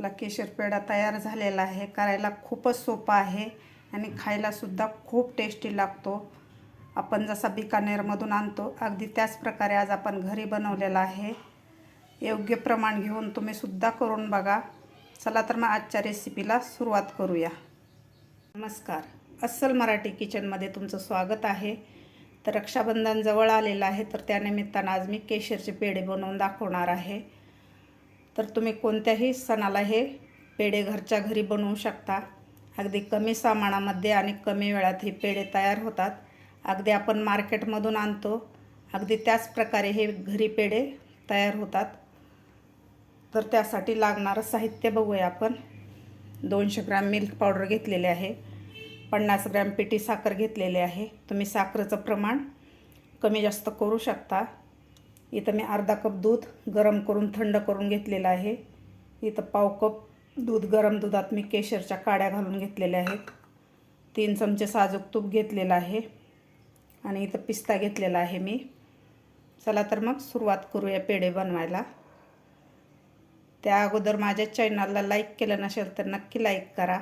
आपला केशर पेढा तयार झालेला आहे। करायला खूपच सोपा आहे आणि खायला सुद्धा खूप टेस्टी लागतो। आपण जसा बिकानेरमधून आणतो अगदी त्याच प्रकारे आज आपण घरी बनवलेला आहे। योग्य प्रमाण घेऊन तुम्ही सुद्धा करून बघा। चला तर मग आजच्या रेसिपीला सुरुवात करूया। नमस्कार, अस्सल मराठी किचनमध्ये तुमचं स्वागत आहे। तर रक्षाबंधन जवळ आलेलं आहे, तर त्यानिमित्तानं आज मी केशरचे पेढे बनवून दाखवणार आहे। तर तुम्ही कोणत्याही सणाला हे पेढे घरच्या घरी बनवू शकता। अगदी कमी सामानामध्ये आणि कमी वेळात हे पेढे तयार होतात। अगदी आपण मार्केटमधून आणतो अगदी त्याच प्रकारे हे घरी पेढे तयार होतात। तर त्यासाठी लागणारं साहित्य बघूया आपण। 200 ग्रॅम मिल्क पावडर घेतलेले आहे, 50 ग्रॅम पिठी साखर घेतलेले आहे। तुम्ही साखरेचं प्रमाण कमी जास्त करू शकता। इथं मी अर्धा कप दूध गरम करून थंड करून घेतलेलं आहे। इथं पाव कप दूध गरम दुधात मी केशरच्या काड्या घालून घेतलेल्या आहेत। 3 चमचे साजूक तूप घेतलेलं आहे आणि इथं पिस्ता घेतलेला आहे मी। चला तर मग सुरुवात करूया पेढे बनवायला। त्या अगोदर माझ्या चॅनलला लाईक केलं नसेल तर नक्की लाईक करा।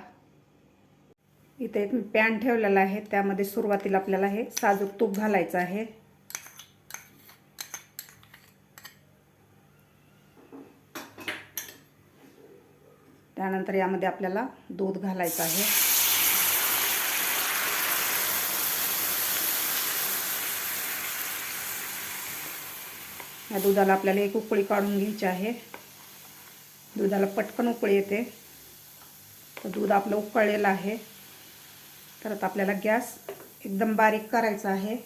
इथे एक पॅन ठेवलेला आहे, त्यामध्ये सुरुवातीला आपल्याला हे साजूक तूप घालायचं आहे। त्यानंतर यामध्ये आपल्याला दूध घालायचं आहे। या दुधाला आपल्याला एक उकळी काढून घ्यायची आहे। दुधाला पटकन उकळी येते। तर दूध आपलं उकळलेलं आहे, तर आता आपल्याला गॅस एकदम बारीक करायचा आहे।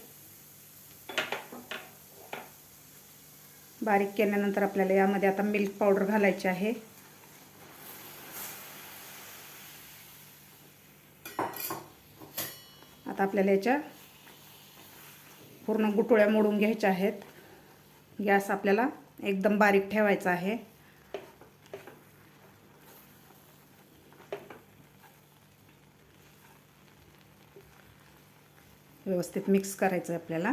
बारीक केल्यानंतर आपल्याला यामध्ये आता मिल्क पावडर घालायची आहे। आता आपल्याला याच्या पूर्ण गुठळ्या मोडून घ्यायच्या आहेत। गॅस आपल्याला एकदम बारीक ठेवायचा आहे। व्यवस्थित मिक्स करायचं आहे आपल्याला।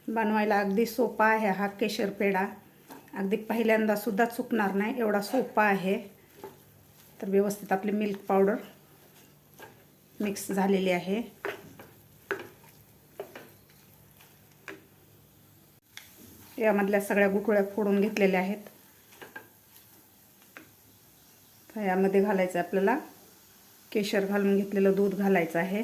बनवायला अगदी सोपा आहे हा केशर पेढा। अगदी पहिल्यांदा सुद्धा चुकणार नाही, एवढा सोपा आहे। तर व्यवस्थित आपली मिल्क पावडर मिक्स झालेली आहे। यामधल्या सगळ्या गुठळ्या फोडून घेतलेल्या आहेत। तर यामध्ये घालायचं आपल्याला केशर घालून घेतलेलं दूध घालायचं आहे।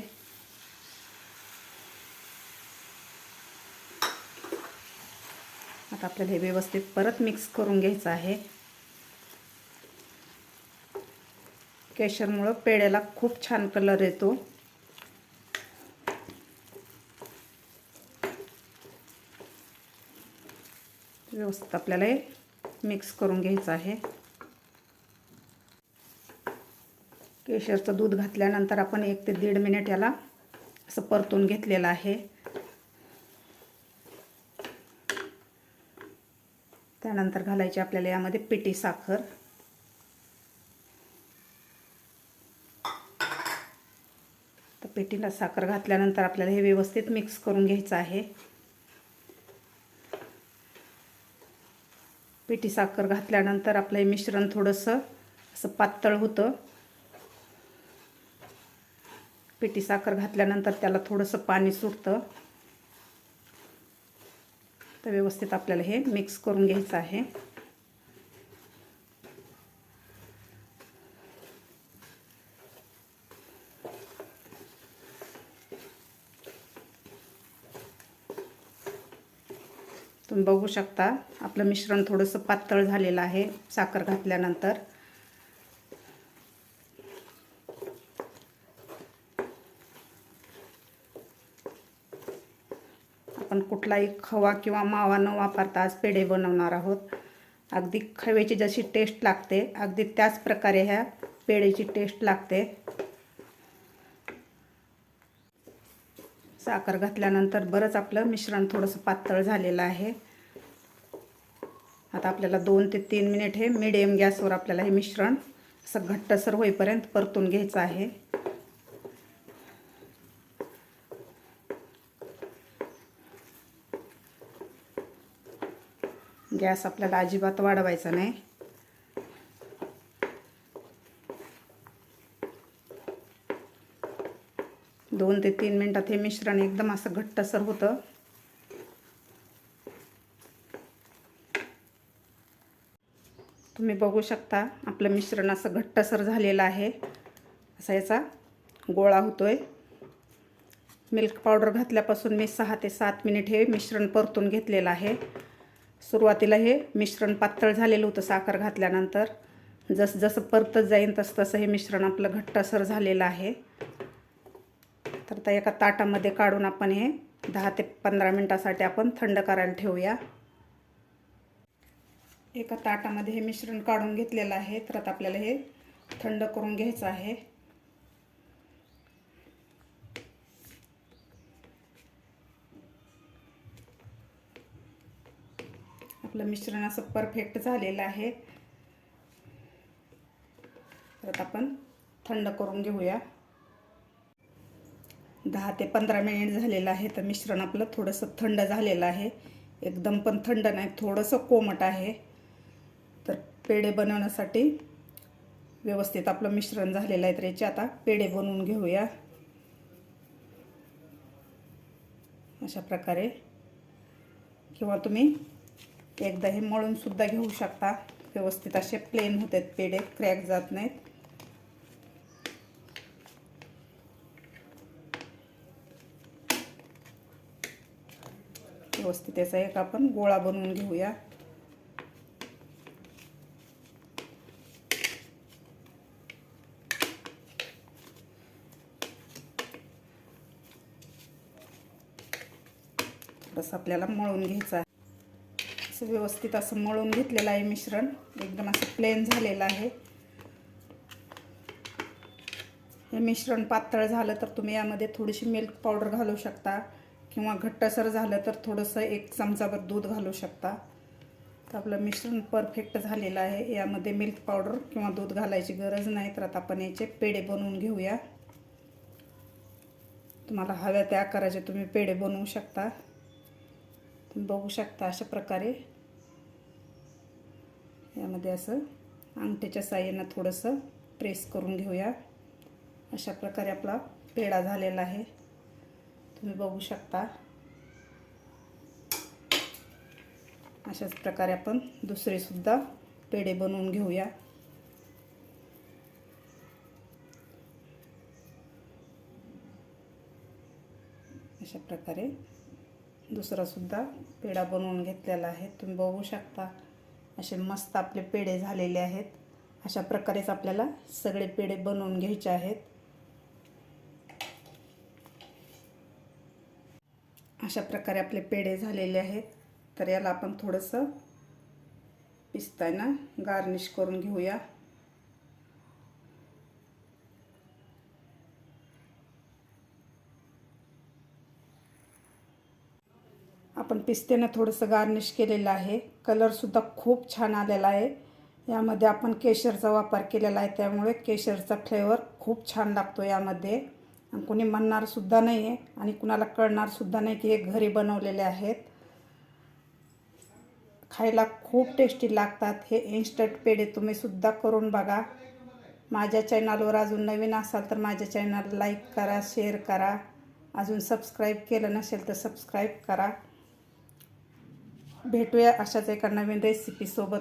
आता आपल्याला हे व्यवस्थित परत मिक्स करून घ्यायचं आहे। केशरमुळे पेढ्याला खूप छान कलर येतो। व्यवस्थित आपल्याला हे मिक्स करून घ्यायचं आहे। केशरचं दूध घातल्यानंतर आपण 1 ते 1.5 मिनिट याला असं परतून घेतलेलं आहे। त्यानंतर घालायची आपल्याला यामध्ये पिठी साखर। तर पिठीला साखर घातल्यानंतर आपल्याला हे व्यवस्थित मिक्स करून घ्यायचं आहे। पिठी साखर घातल्यानंतर आपलं हे मिश्रण थोडंसं असं पातळ होतं। पिठी साखर घातल्यानंतर त्याला थोडंसं पाणी सुटतं। तर व्यवस्थित आपल्याला हे मिक्स करून घ्यायचं आहे। तुम्ही बघू शकता आपलं मिश्रण थोडंसं पातळ झालेलं आहे साखर घातल्यानंतर। आपण कुठलाही खवा किंवा मावा न वापरता आज पेढे बनवणार आहोत। अगदी खव्याची जशी टेस्ट लागते अगदी त्याच प्रकारे ह्या पेढेची टेस्ट लागते। साखर घातल्यानंतर बरंच आपलं मिश्रण थोडंसं पातळ झालेलं आहे। आता आपल्याला 2 ते 3 मिनिट हे मीडियम गॅसवर आपल्याला हे मिश्रण असं घट्टसर होईपर्यंत परतून घ्यायचं आहे। गॅस आपल्याला अजिबात वाढवायचा नाही. दोन ते 3 मिनिटात हे मिश्रण एकदम असं घट्टसर होतं. तुम्ही बघू शकता आपलं मिश्रण असं घट्टसर झालेलं आहे. असा याचा गोळा होतोय. मिल्क पावडर घातल्यापासून मी 6 ते 7 मिनिट हे मिश्रण परतून घेतलेलं आहे. सुरुवातीला हे मिश्रण पातळ झालेलं होतं साखर घातल्यानंतर. जसं परतत जाईन तसं हे मिश्रण आपलं घट्टसर झालेलं आहे. तर आता एका ताटामध्ये काढून आपण हे 10 ते 15 मिनिटासाठी आपण थंड करायला ठेवूया. एका ताटामध्ये हे मिश्रण काढून घेतलेलं आहे. तर आता आपल्याला हे थंड करून घ्यायचं आहे. आपलं मिश्रण असं परफेक्ट झालेलं आहे. तर आता आपण थंड करून घेऊया. 10 ते 15 मिनिट झालेलं आहे. तर मिश्रण आपलं थोडंसं थंड झालेलं आहे. एकदम पण थंड नाही, थोडंसं कोमट आहे. तर पेढे बनवण्यासाठी व्यवस्थित आपलं मिश्रण झालेलं आहे. तर याचे आता पेढे बनवून घेऊया. अशा प्रकारे, किंवा तुम्ही एकदा हे मळून सुद्धा घेऊ शकता. व्यवस्थित असे प्लेन होतात पेढे, क्रॅक जात नाहीत. व्यवस्थित याचा एक आपण गोळा बनवून घेऊया. थोडंसं आपल्याला मळून घ्यायचं आहे. असं व्यवस्थित असं मळून घेतलेलं आहे मिश्रण. एकदम असं प्लेन झालेलं आहे. हे मिश्रण पातळ झालं तर तुम्ही यामध्ये थोडीशी मिल्क पावडर घालू शकता, किंवा घट्टसर झालं तर थोडंसं 1 चमचाभर दूध घालू शकता. तर आपलं मिश्रण परफेक्ट झालेलं आहे. यामध्ये मिल्क पावडर किंवा दूध घालायची गरज नाही. तर आता आपण याचे पेढे बनवून घेऊया. तुम्हाला हव्या त्या आकाराचे तुम्ही पेढे बनवू शकता. तुम्ही बघू शकता अशा प्रकारे यामध्ये असं अंगठ्याच्या साहाय्याने थोडंसं प्रेस करून घेऊया. अशा प्रकारे आपला पेढा झालेला आहे. तुम्ही बघू शकता. अशाच प्रकारे आपण दुसरे सुद्धा पेढे बनवून घेऊया. अशा प्रकारे दुसरा सुद्धा पेढा बनवून घेतलेला आहे. तुम्ही बघू शकता असे मस्त आपले पेढे झालेले आहेत. अशा प्रकारेच आपल्याला सगळे पेढे बनवून घ्यायचे आहेत. अशा प्रकारे आपले पेढे झालेले आहेत. तर याला आपण थोडंसं पिस्ताना गार्निश करून घेऊया. आपण पिस्त्यानं थोडंसं गार्निश केलेलं आहे. कलरसुद्धा खूप छान आलेला आहे. यामध्ये आपण केशरचा वापर केलेला आहे, त्यामुळे केशरचा फ्लेवर खूप छान लागतो यामध्ये. आणि कोणी म्हणणारसुद्धा नाही आहे आणि कुणाला कळणारसुद्धा नाही की हे घरी बनवलेले आहेत. खायला खूप टेस्टी लागतात. हे इन्स्टंट पेढे तुम्हीसुद्धा करून बघा. माझ्या चॅनलवर अजून नवीन असाल तर माझ्या चॅनल लाईक करा, शेअर करा. अजून सबस्क्राईब केलं नसेल तर सबस्क्राईब करा. भेटूया अशाच एका नवीन रेसिपीसोबत.